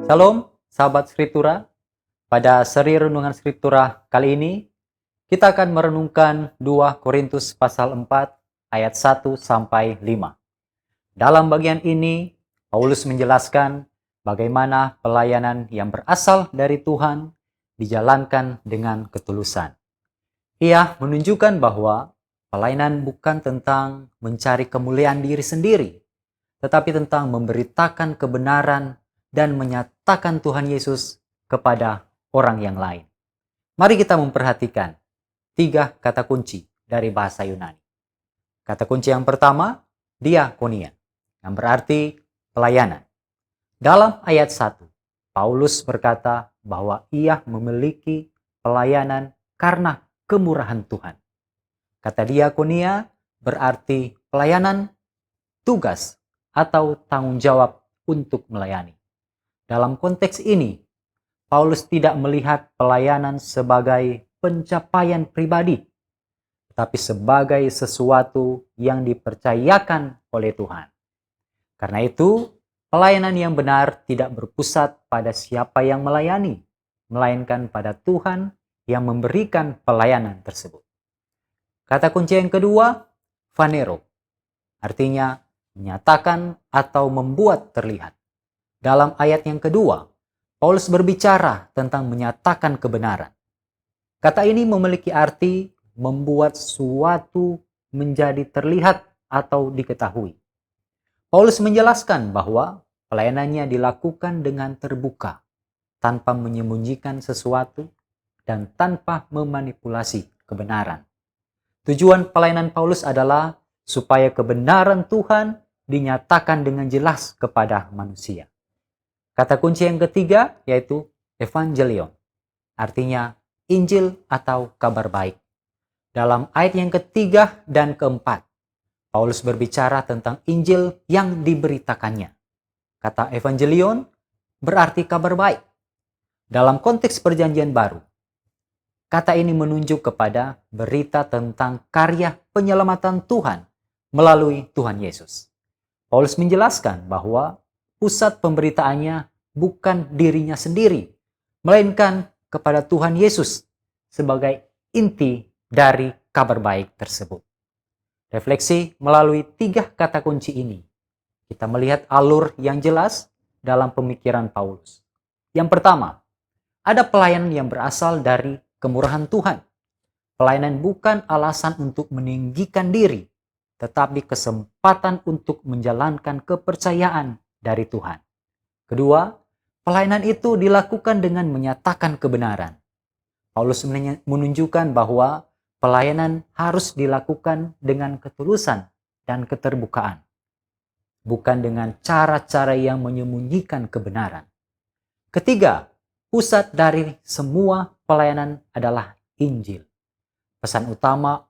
Shalom, sahabat Skriptura. Pada seri renungan Skriptura kali ini, kita akan merenungkan 2 Korintus pasal 4 ayat 1 sampai 5. Dalam bagian ini, Paulus menjelaskan bagaimana pelayanan yang berasal dari Tuhan dijalankan dengan ketulusan. Ia menunjukkan bahwa pelayanan bukan tentang mencari kemuliaan diri sendiri, tetapi tentang memberitakan kebenaran dan menyatakan Tuhan Yesus kepada orang yang lain. Mari kita memperhatikan 3 kata kunci dari bahasa Yunani. Kata kunci yang pertama, diakonia, yang berarti pelayanan. Dalam ayat 1, Paulus berkata bahwa ia memiliki pelayanan karena kemurahan Tuhan. Kata diakonia berarti pelayanan, tugas, atau tanggung jawab untuk melayani. Dalam konteks ini, Paulus tidak melihat pelayanan sebagai pencapaian pribadi, tetapi sebagai sesuatu yang dipercayakan oleh Tuhan. Karena itu, pelayanan yang benar tidak berpusat pada siapa yang melayani, melainkan pada Tuhan yang memberikan pelayanan tersebut. Kata kunci yang kedua, phanero, artinya menyatakan atau membuat terlihat. Dalam ayat yang kedua, Paulus berbicara tentang menyatakan kebenaran. Kata ini memiliki arti membuat suatu menjadi terlihat atau diketahui. Paulus menjelaskan bahwa pelayanannya dilakukan dengan terbuka, tanpa menyembunyikan sesuatu dan tanpa memanipulasi kebenaran. Tujuan pelayanan Paulus adalah supaya kebenaran Tuhan dinyatakan dengan jelas kepada manusia. Kata kunci yang ketiga yaitu evangelion, artinya Injil atau kabar baik. Dalam ayat yang ketiga dan keempat, Paulus berbicara tentang Injil yang diberitakannya. Kata evangelion berarti kabar baik. Dalam konteks perjanjian baru, kata ini menunjuk kepada berita tentang karya penyelamatan Tuhan melalui Tuhan Yesus. Paulus menjelaskan bahwa pusat pemberitaannya bukan dirinya sendiri, melainkan kepada Tuhan Yesus sebagai inti dari kabar baik tersebut. Refleksi melalui 3 kata kunci ini, kita melihat alur yang jelas dalam pemikiran Paulus. Yang pertama, ada pelayanan yang berasal dari kemurahan Tuhan. Pelayanan bukan alasan untuk meninggikan diri, tetapi kesempatan untuk menjalankan kepercayaan dari Tuhan. Kedua, pelayanan itu dilakukan dengan menyatakan kebenaran. Paulus menunjukkan bahwa pelayanan harus dilakukan dengan ketulusan dan keterbukaan, bukan dengan cara-cara yang menyembunyikan kebenaran. Ketiga, pusat dari semua pelayanan adalah Injil. Pesan utama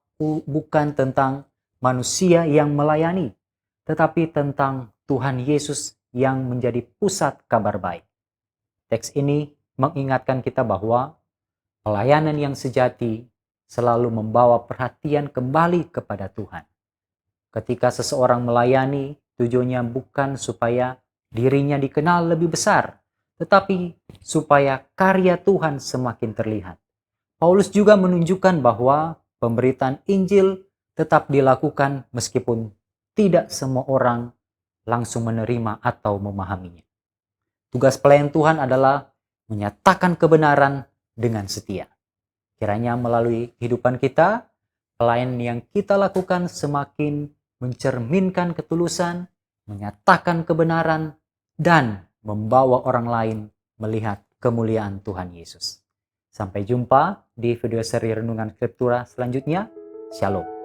bukan tentang manusia yang melayani, tetapi tentang Tuhan Yesus yang menjadi pusat kabar baik. Teks ini mengingatkan kita bahwa pelayanan yang sejati selalu membawa perhatian kembali kepada Tuhan. Ketika seseorang melayani, tujuannya bukan supaya dirinya dikenal lebih besar, tetapi supaya karya Tuhan semakin terlihat. Paulus juga menunjukkan bahwa pemberitaan Injil tetap dilakukan meskipun tidak semua orang langsung menerima atau memahaminya. Tugas pelayan Tuhan adalah menyatakan kebenaran dengan setia. Kiranya melalui kehidupan kita, pelayanan yang kita lakukan semakin mencerminkan ketulusan, menyatakan kebenaran, dan membawa orang lain melihat kemuliaan Tuhan Yesus. Sampai jumpa di video seri Renungan Skriptura selanjutnya. Shalom.